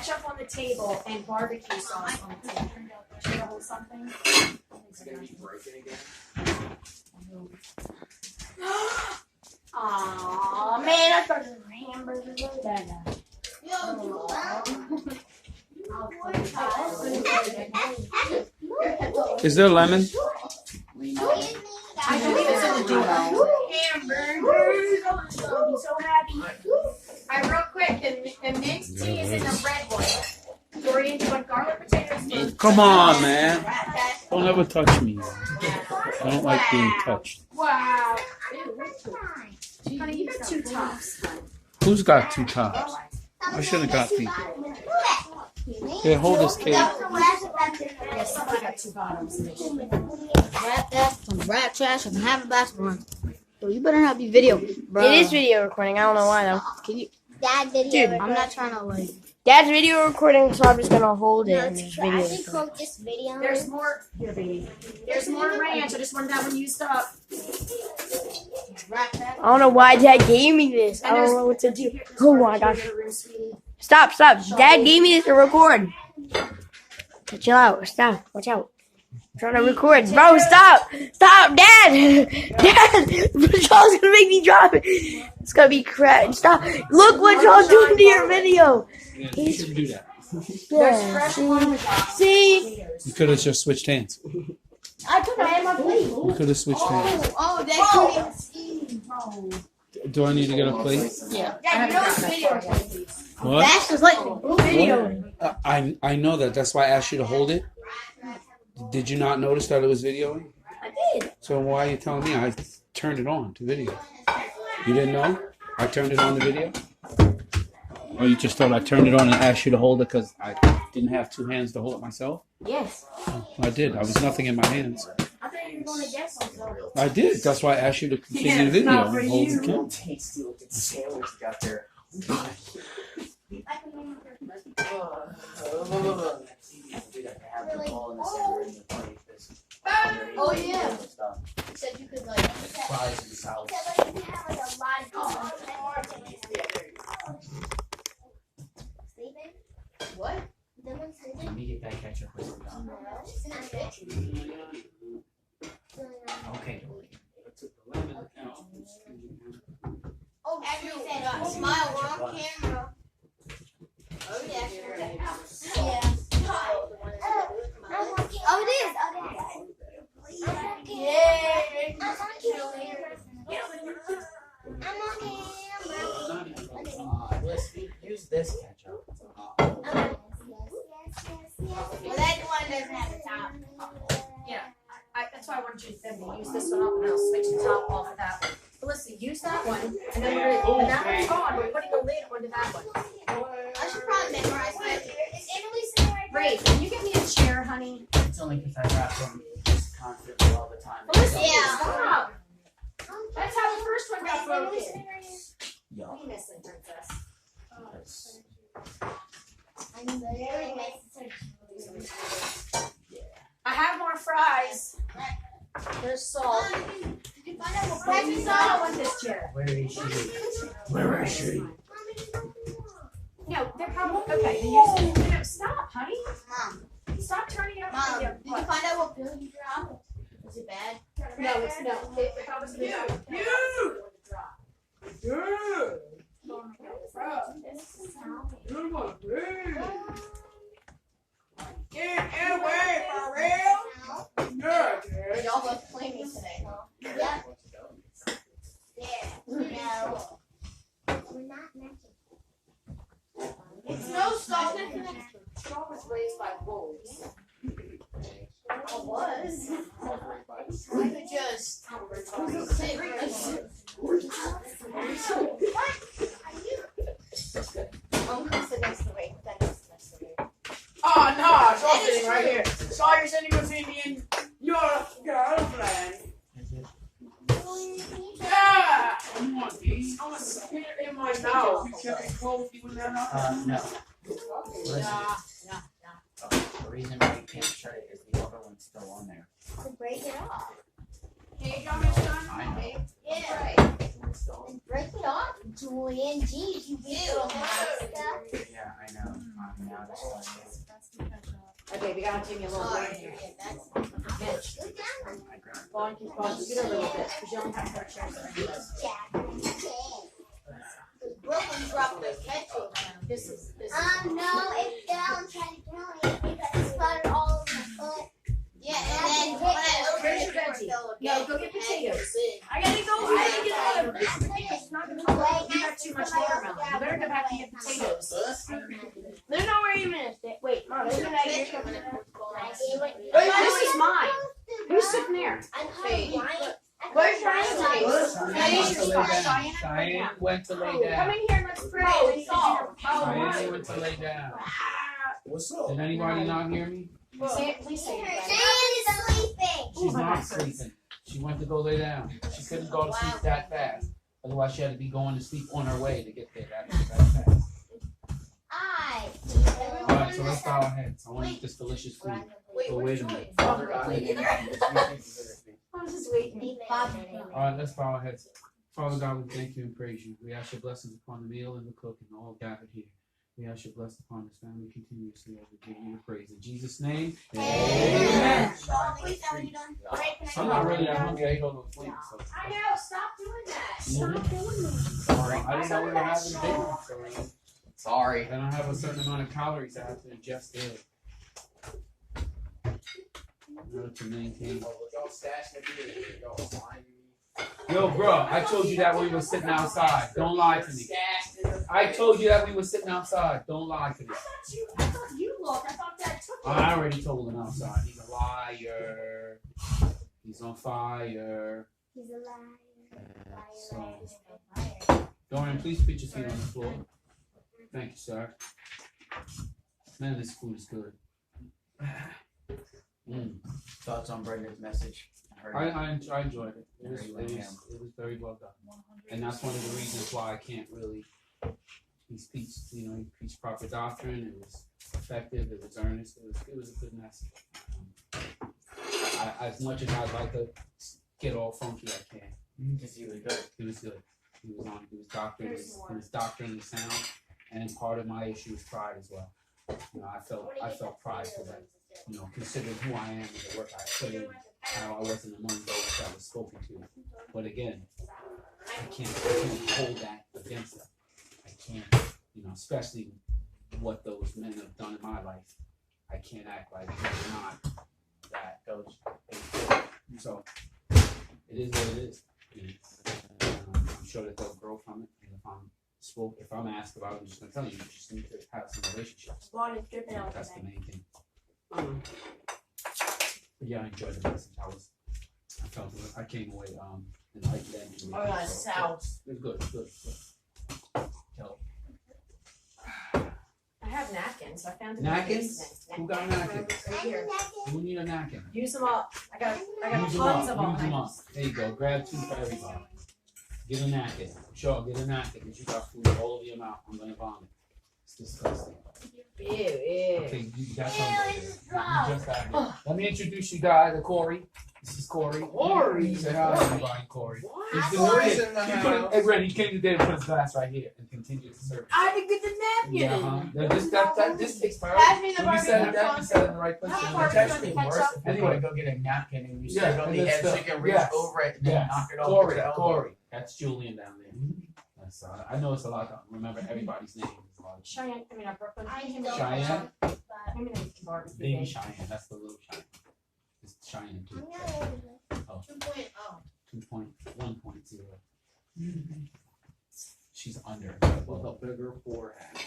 ketchup on the table and barbecue sauce on the table. Should I hold something? It's gonna be breaking again. Aw, man, I thought the hamburgers were bad. Is there lemon? I believe it's in the duo. Hamburgers. I'm so happy. Alright, real quick, the mint tea is in the red one. Dorian, do you want garlic potatoes? Come on, man. Don't ever touch me. I don't like being touched. Wow. Honey, you got 2 tops. Who's got 2 tops? I shouldn't have got these. Here, hold this cake. Yeah, somebody got 2 bottoms. Some rat trash and have a basketball. So you better not be video, bro. It is video recording. I don't know why though. Can you? Dad video. Dude, I'm not trying to like. Dad's video recording, so I'm just gonna hold it. No, And it's just trash. video I record. quote this video. There's more. Here, baby. There's more ranch. I just wanted that one used up. I don't know why Dad gave me this. I don't know what to do. Oh my gosh. Stop. Dad gave me this to record. Chill out. Stop. Watch out. I'm trying to record. Bro, stop. Stop, Dad. Dad. Y'all's gonna make me drop it. It's gonna be crap. Stop. Look what y'all doing to your video. You shouldn't do that. Yeah. See? You could have just switched hands. I took my hand my plate. You could have switched hands. Oh, they couldn't even see. Do I need to get a plate? Yeah. Dad, you know it's video. What? That's just like video. I know that. That's why I asked you to hold it. Did you not notice that it was videoing? I did. So why are you telling me I turned it on to video? You didn't know? I turned it on to video? Or you just thought I turned it on and asked you to hold it because I didn't have 2 hands to hold it myself? Yes. I did. I was nothing in my hands. I thought you were going to guess something. I did. That's why I asked you to continue the video and hold the camera. Tasty looking sandwich you got there. Oh yeah. You said you could like. Fries and salad. What? Let me get that ketchup with it on. Okay. Oh, shoot. Smile, we're on camera. Oh, yeah. Yeah. Oh, it is. Yay. I'm on camera. Let's use this ketchup. Well, that one doesn't have a top. Yeah, that's why I wanted you them to use this one up, and I'll switch the top off of that one. So listen, use that one, and then when that one's gone, we're putting the lid onto that one. I should probably memorize that. Is Emily sitting right there? Ray, can you get me a chair, honey? It's only because I wrap them just constantly all the time. Well, listen, Yeah. stop. That's how the first one got broken. Yeah. What are you missing, princess? I'm literally missing. I have more fries. There's salt. That's not I want this chair. Where is she? Where is she? No, they're probably okay. Then you stop, honey. Mom. Stop turning it up. Mom, did you find out what pill you dropped? Was it bad? No, it's no. If I was to drop it, it would drop. Y'all both play me today, huh? Yeah. No. We're not matching. It's no salt. Straw was raised by wolves. I was. I could just sit right here. Uncle sit next to me. That is next to me. Oh no, Saw's sitting right here. Saw you're sitting with me and your girlfriend. Yeah! I'm gonna spit it in my mouth. You kept it cold even that up? No. Nah. The reason why you can't shut it is the other one's still on there. To break it off. Hey, you got my son? I know. Yeah. Right. It's still on. Break it off. Julian, geez, you big little monster. Yeah, I know. Now Okay, we gotta take me a little break here. Mitch, Vaughn, get her a little bit, because you only have 4 chairs right. Brooklyn dropped the ketchup. This is. No, it fell and tried to kill me because it splattered all over my foot. Yeah, and then Where's your veggie? No, go get potatoes. I gotta get water. It's not gonna work. You got too much watermelon. You better go back and get potatoes. There's no way you're gonna stay. Wait, Mom, isn't that your coming? This is mine. Who's sitting there? I'm kind of blind. Where's Cheyenne went to lay Come down. in here and let's pray. Cheyenne went to lay down. What's up? Did anybody not hear me? Say it, please say it. Shane is sleeping. She's not sleeping. She went to go lay down. She couldn't go to sleep that fast. Otherwise, she had to be going to sleep on her way to get there that fast. All right, so let's bow our heads. I want to eat this delicious food. But wait a minute. Father God, in the name of Jesus, I was just waiting. All right, let's bow our heads. Father God, we thank you and praise you. We ask your blessings upon the meal and the cook and all gathered here. We ask your blessing upon this family continuously as we give you the praise. In Jesus' name, amen. I'm not really that hungry. I ate all those wings. So. I know, stop doing that. Stop doing that. Sorry. I didn't know we were having dinner. So Sorry. I don't have a certain amount of calories I have to ingest daily. In order to maintain. Y'all stashing the beer. Y'all lying. Yo, bro, I told you that when we were sitting outside. Don't lie to me. I told you that we were sitting outside. Don't lie to me. I thought you looked. I thought Dad took it. I already told him outside. He's a liar. He's on fire. He's a liar. So, Dorian, please put your feet on the floor. Thank you, sir. Man, this food is good. Thoughts on Brendan's message? I enjoyed it. It was very well done. And that's one of the reasons why I can't really. He preached proper doctrine. It was effective. It was earnest. It was a good message. As much as I'd like to get all funky, I can. Because he was good. He was good. He was doctrine. He was doctrinally sound. And part of my issue is pride as well. I felt pride for that. Considering who I am and the work I put in, how I wasn't among those that was spoken to. But again, I can't hold that against them. I can't, especially what those men have done in my life. I can't act like they're not that. So it is what it is. I'm sure that they'll grow from it. And if I'm asked about it, I'm just gonna tell you, you just need to have some relationships. Water's dripping out. That's the main thing. But yeah, I enjoyed the message. I came away enlightened. Oh, yeah, South. It was good. I have napkins, so I found them. Napkins? Who got napkins? Right here. Who need a napkin? Use them all. I got Use them tons of up. all Use them up. napkins. There you go. Grab 2 for everybody. Get a napkin. Sure, get a napkin because you got food all over your mouth. I'm gonna vomit. It's disgusting. Ew. Okay, you got some right there. You just got it. Let me introduce you guys to Corey. This is Corey. Corey? Say hi, everybody, Corey. He's the Corey's kid. in the He put it- house. Hey, Ren, he came today to put his glass right here and continue to serve. I didn't get the napkin. Yeah, this takes Pass priority. me the When you said barbecue that, you said it in the right place. How It's far actually is it? worse. If you want to go get a napkin and you Yeah, sit on and the it's edge, so the- you can reach yes. over it and then Yes. knock it off with your elbow. Corey. That's Julian down there. That's, I know it's a lot to remember everybody's name. It's a lot of- Cheyenne, Brooklyn. Cheyenne? I'm gonna eat the barbecue. Baby bacon. Cheyenne. That's the little Cheyenne. It's Cheyenne too. 2.1.0. She's under. With a bigger forehead.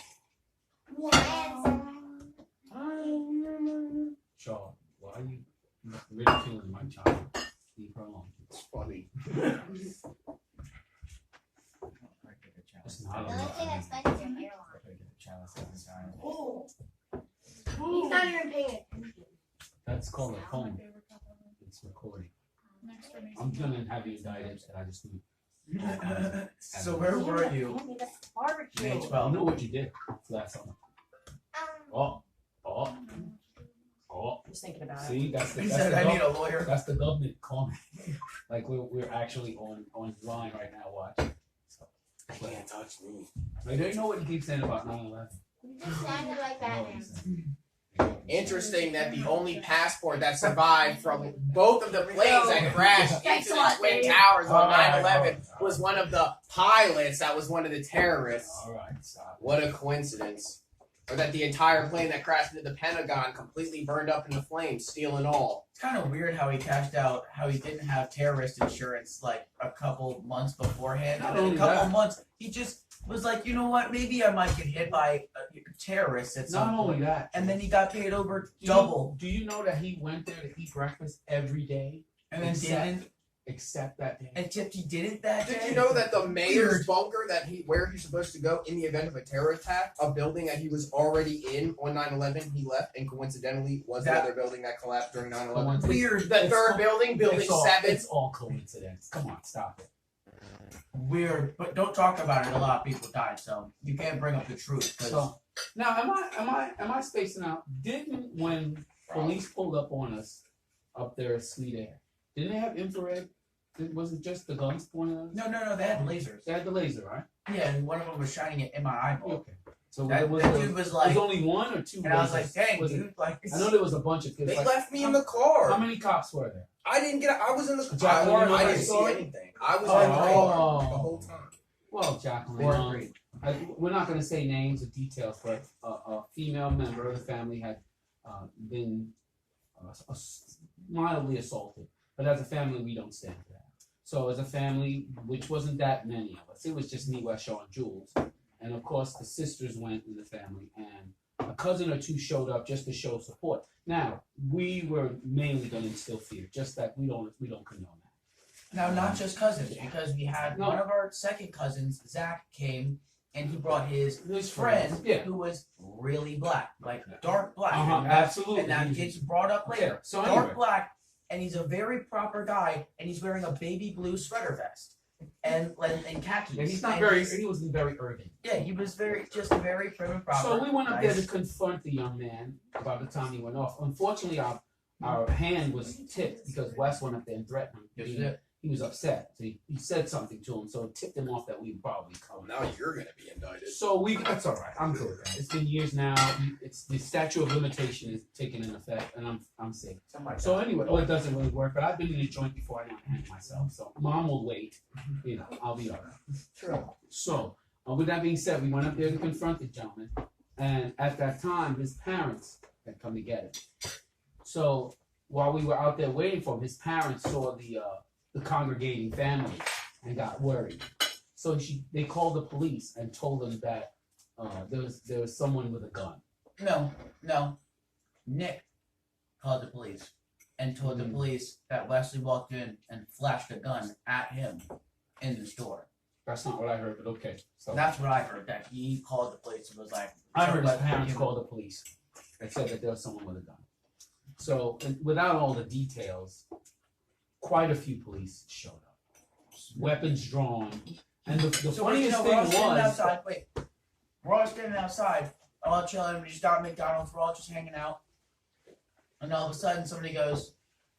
Shaw, why are you ridiculing my child? Leave her alone. It's funny. It's not The a only thing lot. that's like is your hairline. He's not even paying attention. That's called a phone. It's recording. I'm gonna have you indicted, and I just need. So where were you? Barbecue. May I 12th. know what you did last summer. Oh. Just thinking about it. See, that's the. He That's said, the I need a lawyer. That's the government calling. Like we're actually on line right now watching. So, Can't touch me. like, do you know what he keeps saying about 9/11? You just sounded like I know what Batman. he's saying. Interesting that the only passport that survived from both of the planes that crashed into the Twin Towers on 9/11 was one of the pilots that was one of the terrorists. All right, stop. What a coincidence. Or that the entire plane that crashed into the Pentagon completely burned up into flames, steel and all. It's kind of weird how he cashed out, how he didn't have terrorist insurance like a couple months beforehand. Not And in only a couple that. months, he just was like, you know what, maybe I might get hit by terrorists at some Not point. only that, And then he got paid over do double. You, do you know that he went there to eat breakfast every day, And then didn't. except that day? Except he didn't that day. Did you know that the mayor's bunker where he's supposed to go in the event of a terror attack, a building that he was already in on 9/11, he left and coincidentally was the other building that collapsed during 9/11. Weird. The third building, building 7. It's all coincidence. Come on, stop it. Weird, but don't talk about it. A lot of people died, so you can't bring up the truth. So now, am I spacing out? Didn't when police pulled up on us up there at Sweet Air, didn't they have infrared? Was it just the guns pointing at us? No, they had lasers. They had the laser, right? Yeah, and one of them was shining it in my eyeball. Okay. So That it was, dude was like, only one or two? and I was like, lasers? dang, Was it- dude, like, I know there was a bunch of kids. They like, left me in the How car. many cops were there? I didn't get. I was in the Jacqueline, car. you know I that didn't see story? anything. I was Oh. in the car the whole time. Well, Jacqueline, Or we're not going to say names or details, but a female member of the family had been mildly assaulted. But as a family, we don't stand for that. So as a family, which wasn't that many of us, it was just me, Wes, and Jules. And of course, the sisters went in the family, and a cousin or two showed up just to show support. Now, we were mainly going to instill fear, just that we don't condone that. now not just cousins, because we had No. one of our second cousins, Zach, came and he brought his His friend friends, yeah. who was really black, like dark black. Absolutely. And that gets brought up later. Okay, so Dark anyway. black, and he's a very proper guy, and he's wearing a baby blue sweater vest and khakis. Yeah, he's not And very. He wasn't very urban. Yeah, he was just very prim and proper. So we went up there nice. to confront the young man by the time he went off. Unfortunately, our hand was tipped because Wes went up there and threatened him. Yes, you did. He was upset. So he said something to him, so it tipped him off that we would probably Well, come. now you're gonna be indicted. So that's all right. I'm good. It's been years now. It's the statute of limitation is taking in effect, and I'm safe. So anyway, well, it doesn't really work. But I've been in a joint before. I don't hang myself, so Mom will wait. You know, I'll be all right. True. So with that being said, we went up there to confront the gentleman, and at that time, his parents had come to get him. So while we were out there waiting for him, his parents saw the congregating family and got worried. So they called the police and told them that there was someone with a gun. No. Nick called the police and told the police that Wesley walked in and flashed a gun at him in the store. That's not what I heard, but okay. So That's what I heard, that he called the police and was like, I heard his Wesley parents came- call the police and said that there was someone with a gun. So and without all the details, quite a few police showed up, weapons drawn, and the So funniest we're all thing standing was outside. Wait, we're all standing outside, all chilling. We just got McDonald's. We're all just hanging out, and all of a sudden somebody goes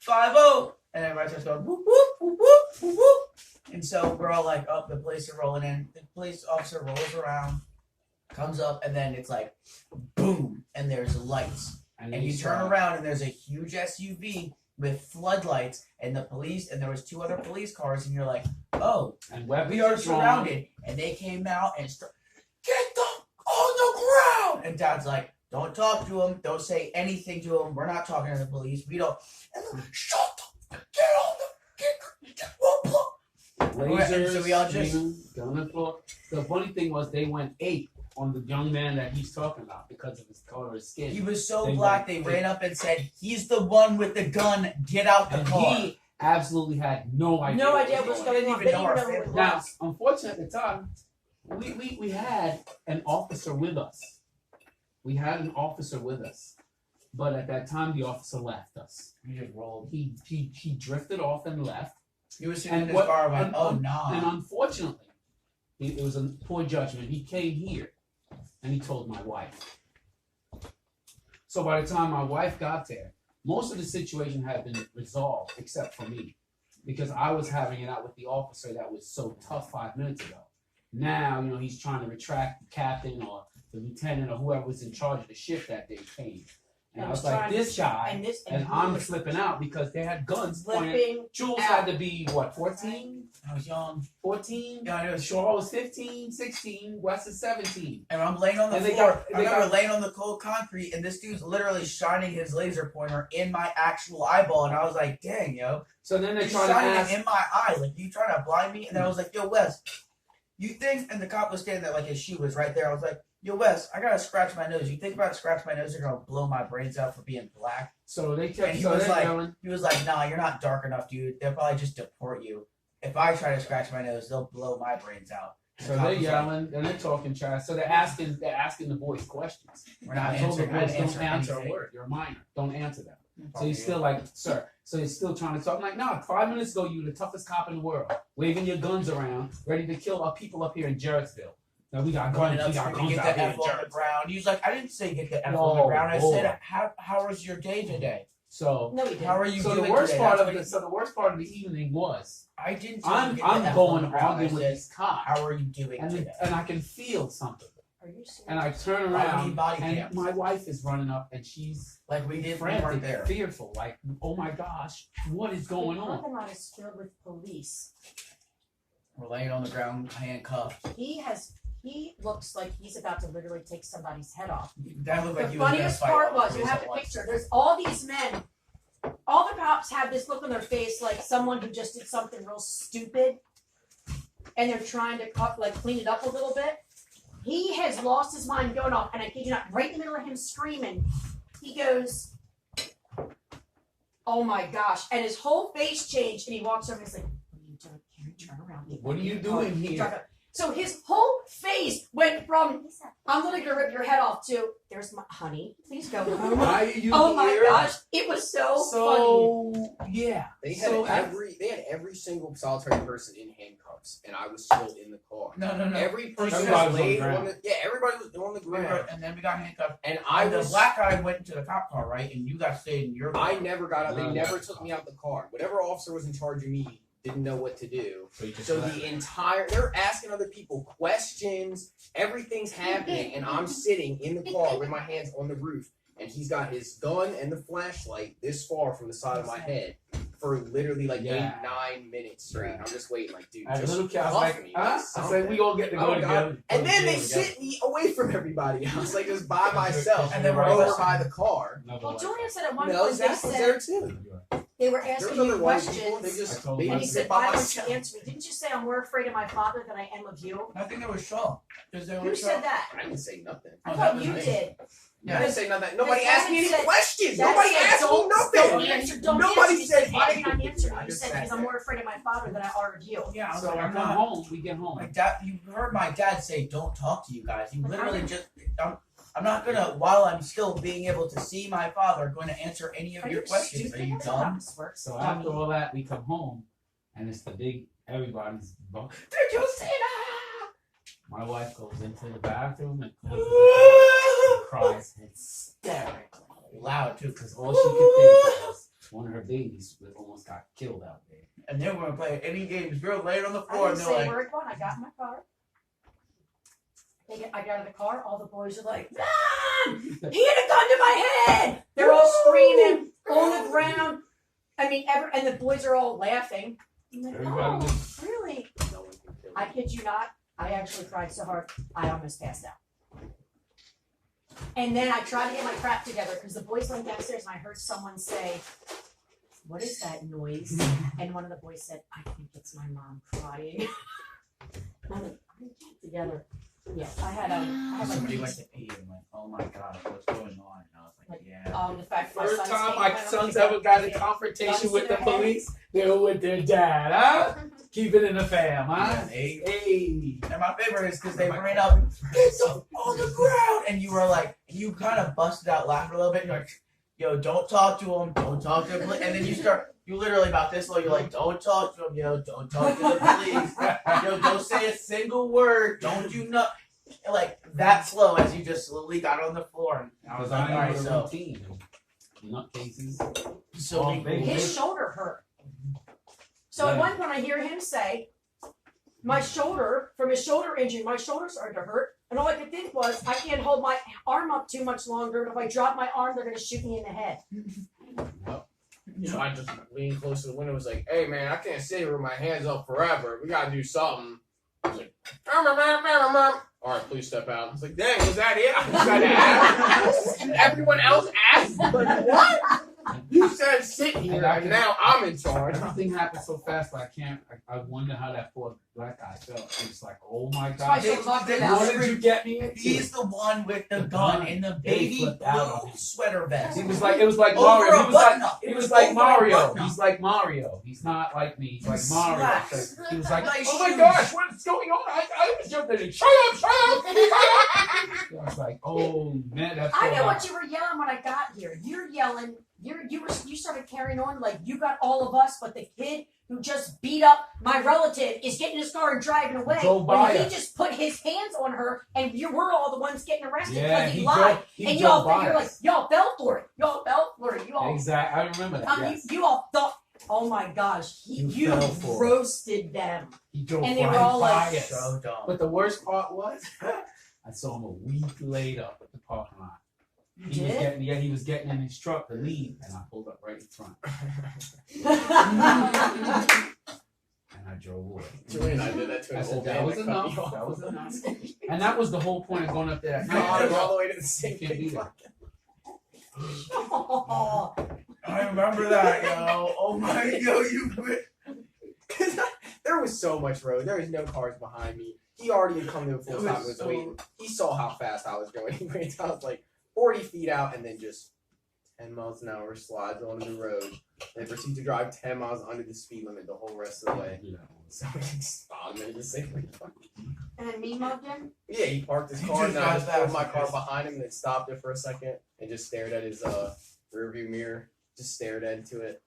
5-0, and everybody starts going whoop whoop whoop whoop whoop whoop. And so we're all like, "Oh, the police are rolling in." The police officer rolls around, comes up, and then it's like, boom, and there's lights, and you turn around, and there's a huge SUV with floodlights, and there was 2 other police cars, and you're like, "Oh." and weapons We are drawn. surrounded, and they came out and get them on the ground. And Dad's like, "Don't talk to him. Don't say anything to him. We're not talking to the police. We don't." And then, shut up. Get on the. Lasers, And so we all just- gun on the floor. The funny thing was they went ape on the young man that he's talking about because of his color of his skin. He was so They black. went They ran up and said, "He's the one with the gun. Get out the and car." he absolutely had no idea. No what idea was what's going going on. Didn't even They know our didn't know family. who it Now, was. unfortunately, at the time, we had an officer with us. We had an officer with us, but at that time, the officer left us. He just rolled. He drifted off and left. He was sitting in And his what- car and went, and- "Oh And no." unfortunately, it was a poor judgment. He came here and he told my wife. So by the time my wife got there, most of the situation had been resolved except for me, because I was having it out with the officer that was so tough 5 minutes ago. Now, he's trying to retract the captain or the lieutenant or whoever was in charge of the shift that day came. And I And was was like, trying this guy, and this and he I'm was flipping out because they had guns pointed. flipping. Jules out. had to be, what, 14? I was young. 14? Yeah, I know. Shaw was 15, 16, Wes is 17. And I'm laying on the And they floor. got- I they remember got- laying on the cold concrete, and this dude's literally shining his laser pointer in my actual eyeball, and I was like, "Dang, yo!" So then they He's try to shining ask. it in my eye, like you trying to blind me. And then I was like, "Yo, Wes, you think?" And the cop was standing there, like his shoe was right there. I was like, "Yo, Wes, I gotta scratch my nose. You think if I scratch my nose, they're gonna blow my brains out for being black?" So they kept. And he So was they're like, yelling. "He was like, nah, you're not dark enough, dude. They'll probably just deport you. If I try to scratch my nose, they'll blow my brains out." So they're yelling and they're talking trash. So they're asking the boys questions. We're not I told the answering. I boys, didn't don't answer answer a anything. word. You're a minor. Don't answer them. So Fuck he's you. still like, sir. So he's still trying to talk. I'm like, no, 5 minutes ago, you were the toughest cop in the world, waving your guns around, ready to kill our people up here in Jarrettsville. Now we got guns. Running up We to got me to guns get out that here in F on the Jarrettsville. ground. He was like, "I didn't say get the F on No, the ground. I Lord. said, how was your day today? So, No, he didn't. How are you so doing the worst today?" part That's of what the he- so the worst part of the evening was I didn't tell you I'm to get the F on going the ground. arguing I with said, these cops, "How are you doing and today?" and I can feel something, Are you serious? and I turn Why do we around need body and cams? my wife is running up and she's Like we weren't frantic, there. fearful, like, oh my gosh, what is going The on? parking lot is filled with police. We're laying on the ground, handcuffed. He looks like he's about to literally take somebody's head off. That looked like The he was gonna funniest fight part all the was, you police have at the once. picture, there's all these men, all the cops have this look on their face like someone who just did something real stupid, and they're trying to clean it up a little bit. He has lost his mind going off, and I kid you not, right in the middle of him screaming, he goes, "Oh my gosh," and his whole face changed, and he walks over and he's like, "What are you doing? Karen, turn around. What are you doing here? So his whole face went from, "I'm literally gonna rip your head off," to, "There's my honey, please go home." Why are you Oh my here? gosh, it was so funny. So yeah, They had So every single solitary person in handcuffs, and I was still in the car. No. Every person Everybody was was on laid the on ground. the everybody was on the ground, And then we got handcuffed. and And the black guy went into the cop car, right? And you got stayed in your car. I never got out. They No. never took me out the car. Whatever officer was in charge of me didn't know what to do. So you just So left the it. entire they're asking other people questions. Everything's happening, and I'm sitting in the car with my hands on the roof, and he's got his gun and the flashlight this far from the side of my head for literally like Yeah. 8-9 minutes straight. And I'm just waiting, like, dude, As a just little kid, I was cuff like, me. huh? I something. said, we gonna get to go Oh, together. God. And Go then they together. sit me away from everybody else, like just by myself, And then we're over listening. by the car. Well, Julian said at one No, point they Zach was said there too. they were There asking was you other white people. They questions, just I told made him. and me he sit said, by "I want you myself. to answer me. Didn't you say I'm more afraid of my father than I am of you?" I think it was Shaw. Because they were Who said that? I didn't say nothing. I Oh, thought that you was me. did. I didn't say nothing. Nobody Because asked me any Evan said- questions. Dad Nobody said, asked me Don't nothing. answer. Don't Nobody answer. You said "Why are you not anything. answering?" I You just said, sat "Because I'm there. more afraid of my father than I are of you." Yeah, I was So like, I I'm come not. home. We get home. My dad, you heard my dad say, "Don't talk to you guys." You literally just, I'm not gonna, while I'm still being able to see my father, going to answer any of Are your you questions. stupid? Are you That's not how dumb? this works. So after all that, we come home, and it's the big everybody's. Did you see that? My wife goes into the bathroom and closes the door and cries hysterically Loud too. because all she could think was one of her babies almost got killed out there. And then we're playing any games. We're laying on the I floor didn't and say they're a like, word. One, I got in my car. I got out of the car. All the boys are like, "Mom, he had a gun to my head!" They're all screaming on the ground. I mean, and the boys are all laughing. I'm like, Everybody "Oh, was- really?" No one can kill me. I kid you not. I actually cried so hard, I almost passed out. And then I tried to get my crap together because the boys went downstairs and I heard someone say, "What is that noise?" And one of the boys said, "I think it's my mom crying." And I'm like, "I get it together." Yeah, I had somebody like, went to pee and went, "Oh my god, what's going on?" And I was like, "Yeah." the fact my First sons time came my home sons to ever got in get confrontation guns with to the their head. police, they were with their dad, huh? Keep it in the fam, huh? Hey. Hey. And my favorite is because they ran up, "Get up on the ground," and you were like, you kind of busted out laughing a little bit. You're like, "Yo, don't talk to him, don't talk to him," and then you literally about this low. You're like, "Don't talk to him, yo, don't talk to the police, yo, don't say a single word, don't you know?" Like that slow as you just slowly got on the floor. And I was like, "All right, so routine. Nutcases. so Oh, we baby. His shoulder hurt. So at one point I hear him say, "My shoulder, from his shoulder injury, my shoulder started to hurt." And all I could think was, I can't hold my arm up too much longer. And if I drop my arm, they're gonna shoot me in the head. So I just leaned close to the window. Was like, "Hey man, I can't sit here with my hands up forever. We gotta do something." I was like, "All right, please step out." I was like, "Dang, was that it? I just got to ask." And everyone else asked, like, "What? You said sit here, and now I'm in charge." Everything happened so fast, but I can't. I wonder how that poor black guy felt. It's like, oh my Why god, so locked in what out? did you get me into? He's the one with the gun in the Yeah, he baby flipped out on blue him. sweater vest. It was like Over Mario. a button-up. He It was was like over a Mario. button-up. He's like Mario. He's not like me. He's like Mario. Slacks. So he was like, Nice oh my shoes. gosh, what's going on? I was jumping in. Shut up! I was like, oh man, that's. I so know hard. what you were yelling when I got here. You're yelling. You started carrying on like you got all of us, but the kid who just beat up my relative is getting in his car and driving away. Drove by When he us. just put his hands on her, and we're all the ones getting arrested Yeah, because he he lied. drove. He And drove y'all by think you're like, us. y'all fell for it. Y'all fell for it. You all, Exactly. I remember that. Yes. you all thought. Oh my gosh, you fell for it. roasted them. He drove And they were right all by like- us. So dumb. But the worst part was, I saw him a week later at the parking lot. He was getting in his truck to leave, and I pulled up right in front, and I drove away. Julian and I did that to I an said old that man was that cut enough. me off. That was enough. And that was the whole point of going up there. At God, night. all the way to the same Can't be thing. there. Oh, I remember that, yo. Oh my yo, you. Because there was so much road. There was no cars behind me. He already had come to a full It stop was and was so- waiting. He saw how fast I was going. He waited till I was like 40 feet out and then just 10 miles an hour slides onto the road. And proceed to drive 10 miles under the speed limit the whole rest of the way. So we spotted him in the same. and me mugged him. Yeah, he parked his He car just and I got just pulled my fast, car yes. behind him and then stopped it for a second and just stared at his rear view mirror. Just stared into it.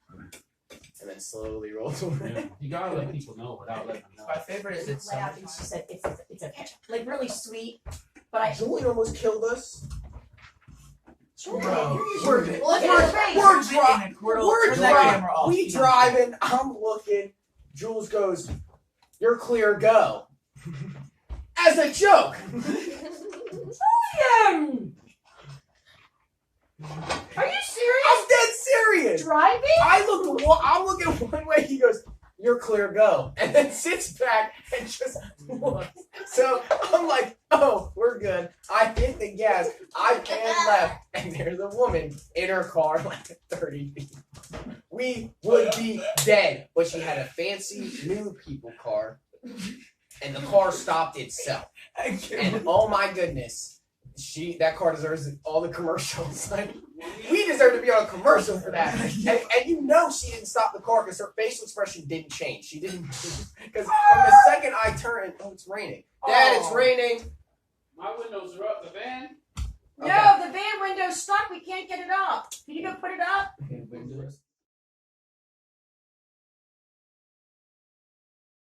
And then slowly rolled away. Yeah. You gotta let people know without letting them know. My favorite is it's Laughed and she said it's a like really sweet, but I. Julian almost killed us. Bro, We're we're look at her face. We're Turn that driving. camera off. We driving. I'm looking. Jules goes, "You're clear. Go." As a joke. Are you serious? I'm dead serious. Driving? I'm looking one way. He goes, "You're clear. Go," and then sits back and just looks. So I'm like, "Oh, we're good." I hit the gas. I pan left, and there's a woman in her car like 30 feet. We would be dead, but she had a fancy new people car, and the car stopped itself. And oh my goodness, that car deserves all the commercials. Like, we deserve to be on a commercial for that. And you know she didn't stop the car because her facial expression didn't change. She didn't, because from the second I turned, oh, it's raining. Dad, it's raining. My windows are up. The van. No, the van window's stuck. We can't get it up. Can you go put it up? Okay, windows.